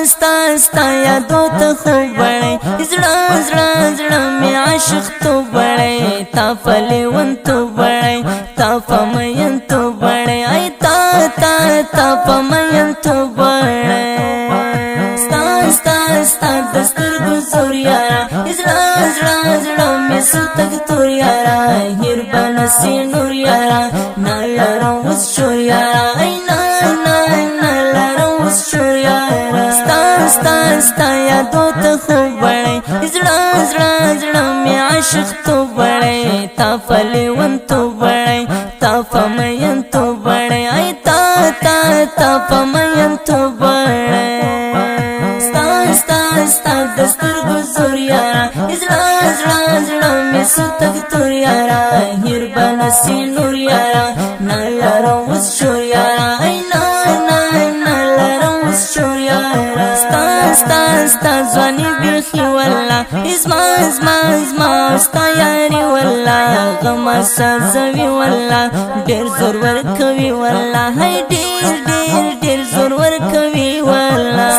ستا یادو ته خو بړی زړه زړه زړه مې عاشق تو بړی تا فلیون تو بړی تا فمین تو بړی ای تا فمین تو بړی ستا دسترګو زور یارا زړه زړه زړه مې ستګ تور یارا هیر بنسي نور یارا نه لرم اوس شور یارا ای نه لرم اوس شور یارا ستا یادو ته خو بړی زړه زړه زړه مې عاشق تو بړی تا فلیون تو بړی تا فمین تو بړی ای تا فمین تو بړی ستا دسترګو زور یارا زړه زړه زړه مې ستګ تور یارا هیر بنسي نور یارا نه لرم اوس شور یارا ای نه لرم اوس شور یارا ستا ځواني بیخي والله زما ستا یاري والله غم سازوي والله ډېر زور ورکوي والله هی ډېر زور ورکوي والله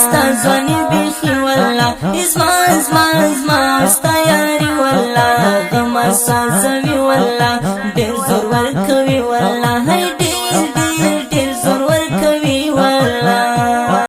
ستا ځواني بیخي والله زما ستا یاري والله غم سازوي والله ډېر زور ورکوي